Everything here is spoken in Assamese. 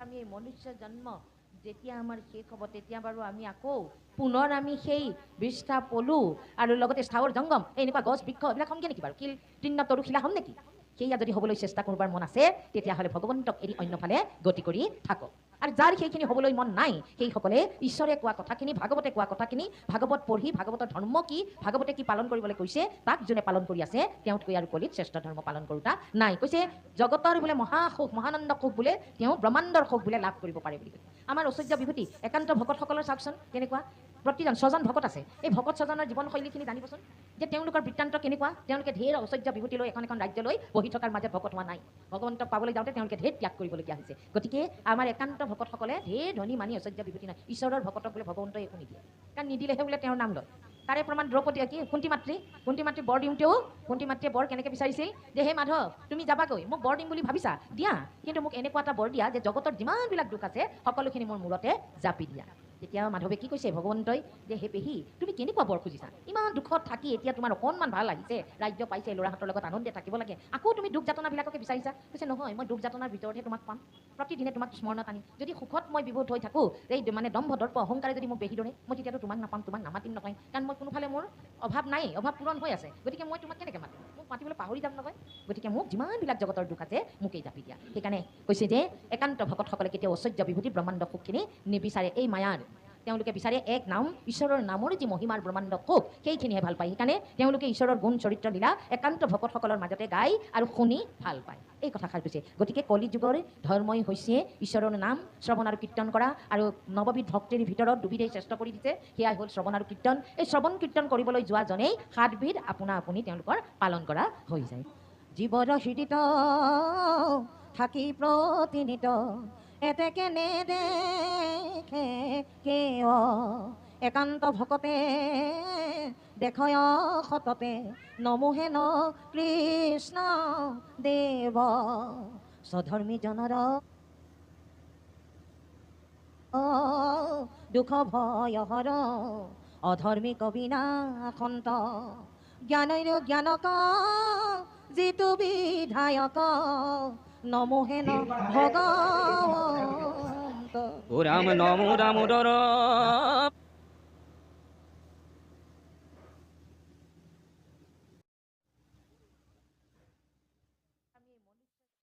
আমি মনুষ্য জন্ম যেতিয়া আমাৰ শেষ হ'ব তেতিয়া বাৰু আমি আকৌ পুনৰ আমি সেই বিষ্ঠা পলু আৰু লগতে স্থাৱৰ জংগম এনেকুৱা গছ বৃক্ষ এইবিলাক হ'মগৈ নেকি বাৰু শিল তৃণ তৰু শিলা হ'ম নেকি? সেয়া যদি হ'বলৈ চেষ্টা কৰিবৰ মন আছে তেতিয়াহ'লে ভগৱন্তক এৰি অন্যফালে গতি কৰি থাকক। আৰু যাৰ সেইখিনি হ'বলৈ মন নাই সেইসকলে ঈশ্বৰে কোৱা কথাখিনি ভাগৱতে কোৱা কথাখিনি ভাগৱত পঢ়ি ভাগৱতৰ ধৰ্ম কি ভাগৱতে কি পালন কৰিবলৈ কৈছে তাক যোনে পালন কৰি আছে তেওঁতকৈ আৰু কলিত শ্ৰেষ্ঠ ধৰ্ম পালন কৰোঁতা নাই। কৈছে জগতৰ বোলে মহাসুখ মহানন্দ সুখ বোলে তেওঁ ব্ৰহ্মাণ্ডৰ সুখ বোলে লাভ কৰিব পাৰে বুলি কৈছে। আমাৰ ঐশ্বৰ্য বিভূতি একান্ত ভকতসকলৰ চাওকচোন কেনেকুৱা প্ৰতিজন ছজন ভকত আছে। এই ভকত ছজনৰ জীৱনশৈলীখিনি জানিবচোন যে তেওঁলোকৰ বৃত্তান্ত কেনেকুৱা। তেওঁলোকে ঢেৰ ঐশ্বৰ্য বিভূতি লৈ এখন এখন ৰাজ্যলৈ বহি থকাৰ মাজত ভকত হোৱা নাই। ভগৱন্তক পাবলৈ যাওঁতে তেওঁলোকে ঢেৰ ত্যাগ কৰিবলগীয়া হৈছে। গতিকে আমাৰ একান্ত ভকতসকলে ঢেৰ ধনী মানি ঐশ্বৰ্য বিভূতি নাই। ঈশ্বৰৰ ভকতক বোলে ভগৱন্তই একো নিদিয়ে, কাৰণ নিদিলেহে বোলে তেওঁৰ নাম লয়। তাৰে প্ৰমাণ দ্ৰৌপদী কি কুন্তী মাতৃ বৰ দিওঁতেও কুন্তী মাতৃয়ে বৰ কেনেকৈ বিচাৰিছিল যে হে মাধৱ তুমি যাবাগৈ মোক বৰ দিম বুলি ভাবিছা দিয়া, কিন্তু মোক এনেকুৱা এটা বৰ দিয়া যে জগতৰ যিমানবিলাক দুখ আছে সকলোখিনি মোৰ মূৰতে জাপি দিয়া। তেতিয়া মাধৱে কি কৈছে ভগৱন্তই যে হে পেহী তুমি কেনেকুৱা বৰ খুজিছা, ইমান দুখত থাকি এতিয়া তোমাৰ অকণমান ভাল আহিছে, ৰাজ্য পাইছে, ল'ৰাহঁতৰ লগত আনন্দে থাকিব লাগে, আকৌ তুমি দুখ যাতনাবিলাককে বিচাৰিছা। কৈছে নহয় মই দুখ যাতনাৰ ভিতৰতহে তোমাক পাম, প্ৰতিদিনে তোমাক স্মৰণত আনিম। যদি সুখত মই বিভূত হৈ থাকোঁ এই মানে দম্ভ দৰ্প অহংকাৰে যদি মোক বেহি ধৰে মই তেতিয়াতো তোমাক নাপাম, তোমাক নামাতিম নহয়, কাৰণ মই কোনোফালে মোৰ অভাৱ নাই, অভাৱ পূৰণ হৈ আছে। গতিকে মই তোমাক কেনেকৈ মাতিম, মোক মাতিবলৈ পাহৰি যাম নহয়। গতিকে মোক যিমানবিলাক জগতৰ দুখ আছে মোকেই জাপি দিয়া। সেইকাৰণে কৈছে যে একান্ত ভকতসকলে কেতিয়াও ঐশ্বৰ্য বিভূতি ব্ৰহ্মাণ্ড সুখখিনি নিবিচাৰে। এই মায়াৰ তেওঁলোকে বিচাৰে এক নাম ঈশ্বৰৰ নামৰ যি মহিমাৰ ব্ৰহ্মাণ্ড সুখ সেইখিনিহে ভাল পায়। সেইকাৰণে তেওঁলোকে ঈশ্বৰৰ গুণ চৰিত্ৰ লীলা একান্ত ভকতসকলৰ মাজতে গাই আৰু শুনি ভাল পায়। এই কথাষাৰ কৈছে। গতিকে কলি যুগৰ ধৰ্মই হৈছে ঈশ্বৰৰ নাম শ্ৰৱণ আৰু কীৰ্তন কৰা, আৰু নৱবিধ ভক্তিৰ ভিতৰত দুবিধেই শ্ৰেষ্ঠ কৰি দিছে, সেয়াই হ'ল শ্ৰৱণ আৰু কীৰ্তন। এই শ্ৰৱণ কীৰ্তন কৰিবলৈ যোৱাজনেই 7 বিধ আপোনা আপুনি তেওঁলোকৰ পালন কৰা হৈ যায়। জীৱৰ হৃদিত থাকি প্ৰতিনিত এতেকে নেদেখে কেয় একান্ত ভকতে দেখয় সততে নমোহে ন কৃষ্ণ দেৱ স্বধৰ্মী জনৰ দুখ ভয় হৰ অধৰ্মী কবিনাশন্ত জ্ঞানৈৰ জ্ঞানক যিটো বিধায়ক নমোহে ন ভগৱন্ত। ও ৰাম নমো দামোদৰ